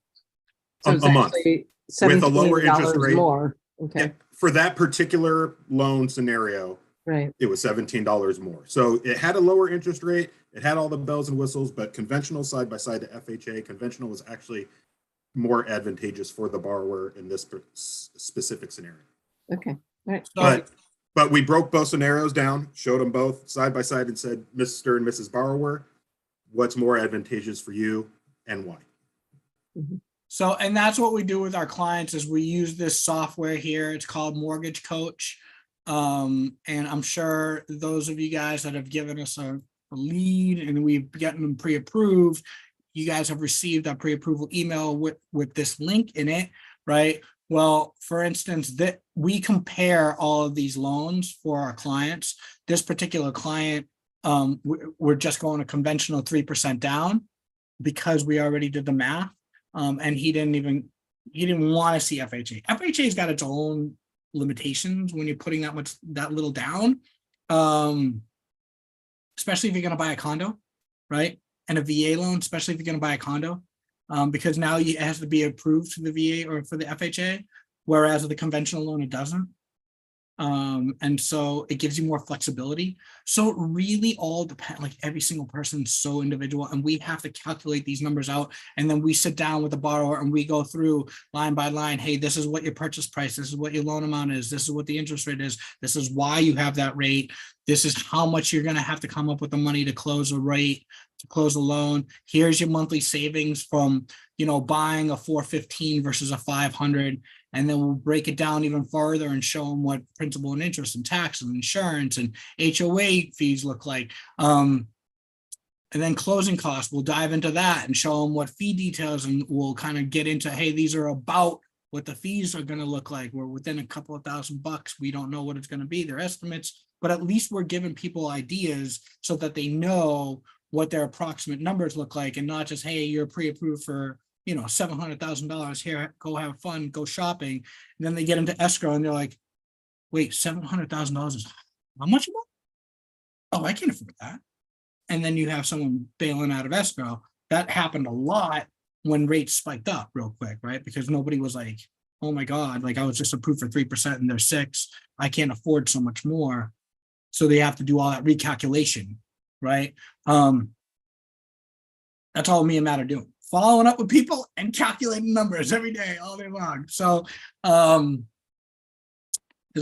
So it's A month actually with a lower interest $17 rate. more. Okay, Yeah, for that particular loan scenario, right. it was $17 more. So it had a lower interest rate. It had all the bells and whistles, but conventional side by side to FHA, conventional was actually more advantageous for the borrower in this specific scenario. Okay, all right. But we broke both scenarios down, showed them both side by side and said, Mr. and Mrs. Borrower, what's more advantageous for you and why? So, and that's what we do with our clients is we use this software here. It's called Mortgage Coach. And I'm sure those of you guys that have given us a lead and we've gotten them pre-approved, you guys have received a pre-approval email with this link in it, right? Well, for instance, that we compare all of these loans for our clients. This particular client, we're just going a conventional 3% down because we already did the math. And he didn't want to see FHA. FHA's got its own limitations when you're putting that little down. Especially if you're going to buy a condo, right? And a VA loan, especially if you're going to buy a condo, because now it has to be approved to the VA or for the FHA, whereas with the conventional loan, it doesn't. And so it gives you more flexibility. So it really all depends, like every single person is so individual, and we have to calculate these numbers out. And then we sit down with the borrower and we go through line by line. Hey, this is what your purchase price, this is what your loan amount is, this is what the interest rate is, this is why you have that rate, this is how much you're going to have to come up with the money to close a rate, to close a loan. Here's your monthly savings from, buying a 415 versus a 500. And then we'll break it down even further and show them what principal and interest and tax and insurance and HOA fees look like. And then closing costs, we'll dive into that and show them what fee details, and we'll kind of get into, hey, these are about what the fees are going to look like. We're within a couple of $1,000. We don't know what it's going to be, their estimates, but at least we're giving people ideas so that they know what their approximate numbers look like, and not just, hey, you're pre-approved for $700,000 here, go have fun, go shopping. And then they get into escrow and they're like, wait, $700,000 is how much? Oh, I can't afford that. And then you have someone bailing out of escrow. That happened a lot when rates spiked up real quick, right? Because nobody was like, oh my God, like I was just approved for 3% and they're 6%. I can't afford so much more. So they have to do all that recalculation, right? That's all me and Matt are doing. Following up with people and calculating numbers every day, all day long. So does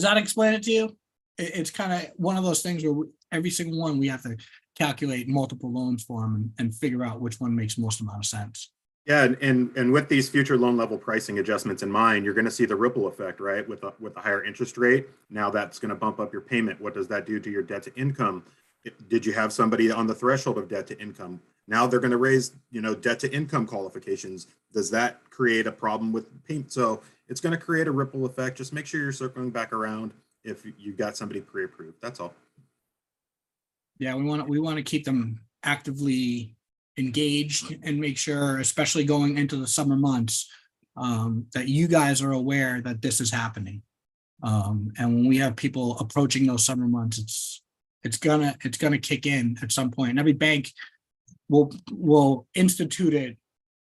that explain it to you? It's kind of one of those things where every single one we have to calculate multiple loans for them and figure out which one makes most amount of sense. Yeah, and with these future loan level pricing adjustments in mind, you're going to see the ripple effect, right? With the higher interest rate, now that's going to bump up your payment. What does that do to your debt to income? Did you have somebody on the threshold of debt to income? Now they're going to raise, debt to income qualifications. Does that create a problem with payment? So it's going to create a ripple effect. Just make sure you're circling back around if you've got somebody pre-approved. That's all. Yeah, we want to keep them actively engaged and make sure, especially going into the summer months, that you guys are aware that this is happening. And when we have people approaching those summer months, it's gonna kick in at some point. And every bank will institute it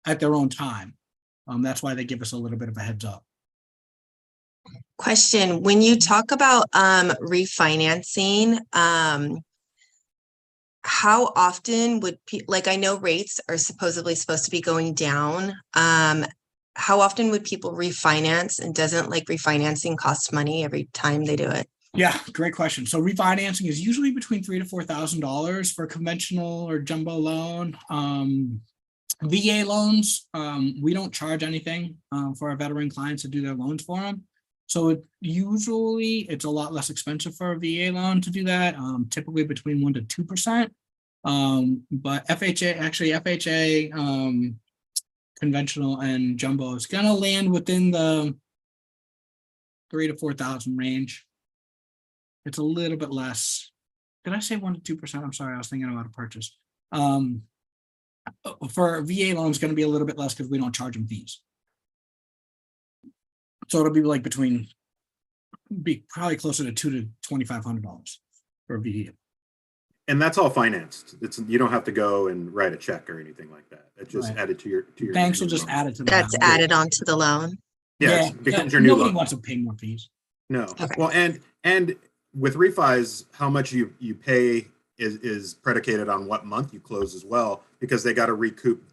at their own time. That's why they give us a little bit of a heads up. Question, when you talk about refinancing, how often would like I know rates are supposedly supposed to be going down. how often would people refinance, and doesn't like refinancing cost money every time they do it? Yeah, great question. So refinancing is usually between $3,000 to $4,000 for a conventional or jumbo loan. VA loans, we don't charge anything for our veteran clients to do their loans for them. So it's a lot less expensive for a VA loan to do that, typically between 1% to 2%. But FHA, conventional and jumbo is gonna land within the 3,000 to 4,000 range. It's a little bit less. Did I say 1% to 2%? I'm sorry, I was thinking about a purchase. For VA loans, going to be a little bit less because we don't charge them fees. So it'll be like probably closer to $2,000 to $2,500 for a VA. And that's all financed. You don't have to go and write a check or anything like that. It's just Right. added to your Banks will your just loan. add it to the That's balance. added onto the loan? Yeah, it becomes your new Nobody loan. wants to pay more fees. No. Okay. Well, and with refis, how much you pay is predicated on what month you close as well, because they got to recoup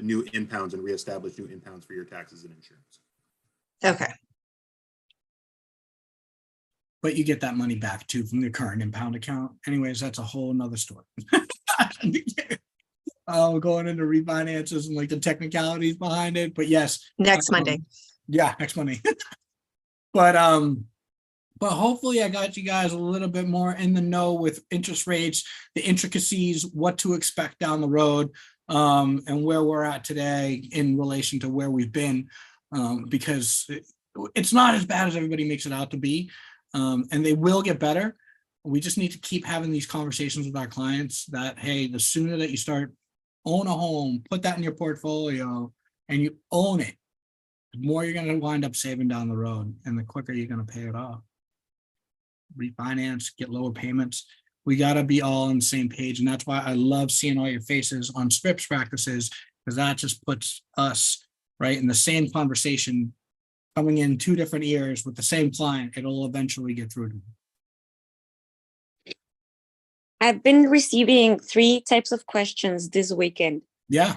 new impounds and reestablish new impounds for your taxes and insurance. Okay. But you get that money back too from the current impound account. Anyways, that's a whole nother story. Going into refinances and like the technicalities behind it. But yes. Next Monday. Yeah, next Monday. But hopefully I got you guys a little bit more in the know with interest rates, the intricacies, what to expect down the road, and where we're at today in relation to where we've been, because it's not as bad as everybody makes it out to be, and they will get better. We just need to keep having these conversations with our clients that, hey, the sooner that you start own a home, put that in your portfolio, and you own it, the more you're going to wind up saving down the road, and the quicker you're going to pay it off. Refinance, get lower payments. We got to be all on the same page. And that's why I love seeing all your faces on Scripps practices, because that just puts us right in the same conversation, coming in two different ears with the same client. It'll eventually get through to them. I've been receiving 3 types of questions this weekend. Yeah.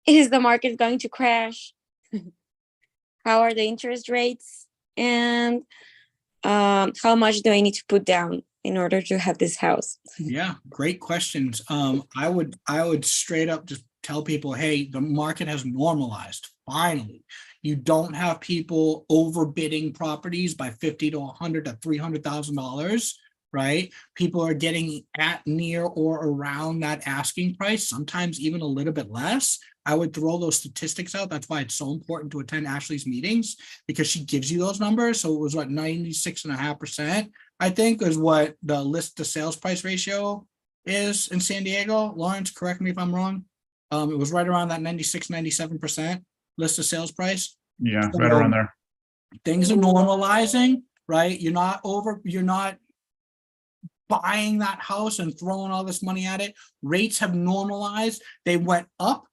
Is the market going to crash? How are the interest rates? And how much do I need to put down in order to have this house? Yeah, great questions. I would straight up just tell people, hey, the market has normalized. Finally, you don't have people overbidding properties by $50,000 to $100,000 to $300,000. Right? People are getting at, near, or around that asking price, sometimes even a little bit less. I would throw those statistics out. That's why it's so important to attend Ashley's meetings, because she gives you those numbers. So it was what, 96.5%, I think, is what the list to sales price ratio is in San Diego. Lawrence, correct me if I'm wrong. It was right around that 96, 97% list to sales price. Yeah, right around there. Things are normalizing, right? You're not buying that house and throwing all this money at it. Rates have normalized. They went up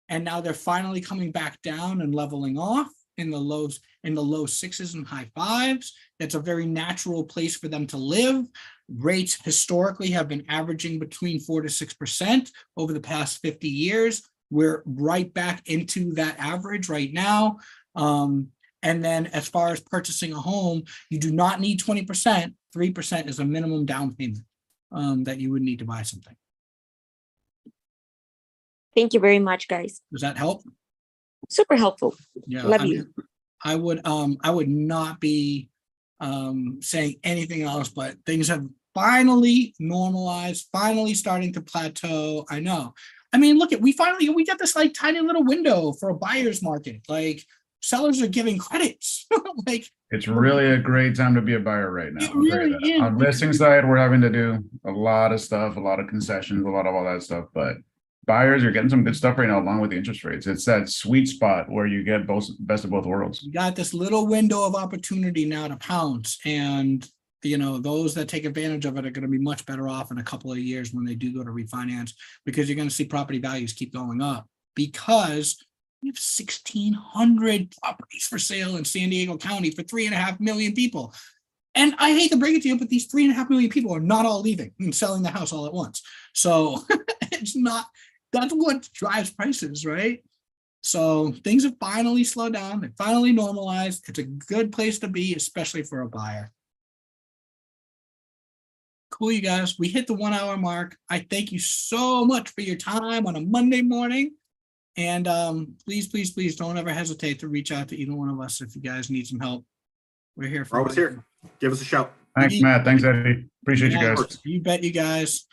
and now they're finally coming back down and leveling off in the low 6s and high 5s. It's a very natural place for them to live. Rates historically have been averaging between 4% to 6% over the past 50 years. We're right back into that average right now. And then as far as purchasing a home, you do not need 20%. 3% is a minimum down payment that you would need to buy something. Thank you very much, guys. Does that help? Super helpful. Yeah. Love I you. mean, I would not be saying anything else, but things have finally normalized, finally starting to plateau. I know. I mean, look, we got this like tiny little window for a buyer's market. Like, sellers are giving credits. Like, It's really a great time to be a buyer right now. It really is. On listing side, we're having to do a lot of stuff, a lot of concessions, a lot of all that stuff. But buyers are getting some good stuff right now, along with the interest rates. It's that sweet spot where you get best of both worlds. you got this little window of opportunity now to pounce, and those that take advantage of it are going to be much better off in a couple of years when they do go to refinance, because you're going to see property values keep going up, because we have 1,600 properties for sale in San Diego County for 3.5 million people. And I hate to break it to you, but these 3.5 million people are not all leaving and selling the house all at once. So that's what drives prices, right? So things have finally slowed down. They finally normalized. It's a good place to be, especially for a buyer. Cool, you guys. We hit the 1 hour mark. I thank you so much for your time on a Monday morning. And please, please, please don't ever hesitate to reach out to either one of us if you guys need some help. We're here for We're always here. Give us a shout. Thanks, Matt. Thanks, Eddie. Appreciate you Yeah, guys. you bet, you guys.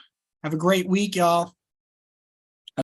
Have a great week, y'all.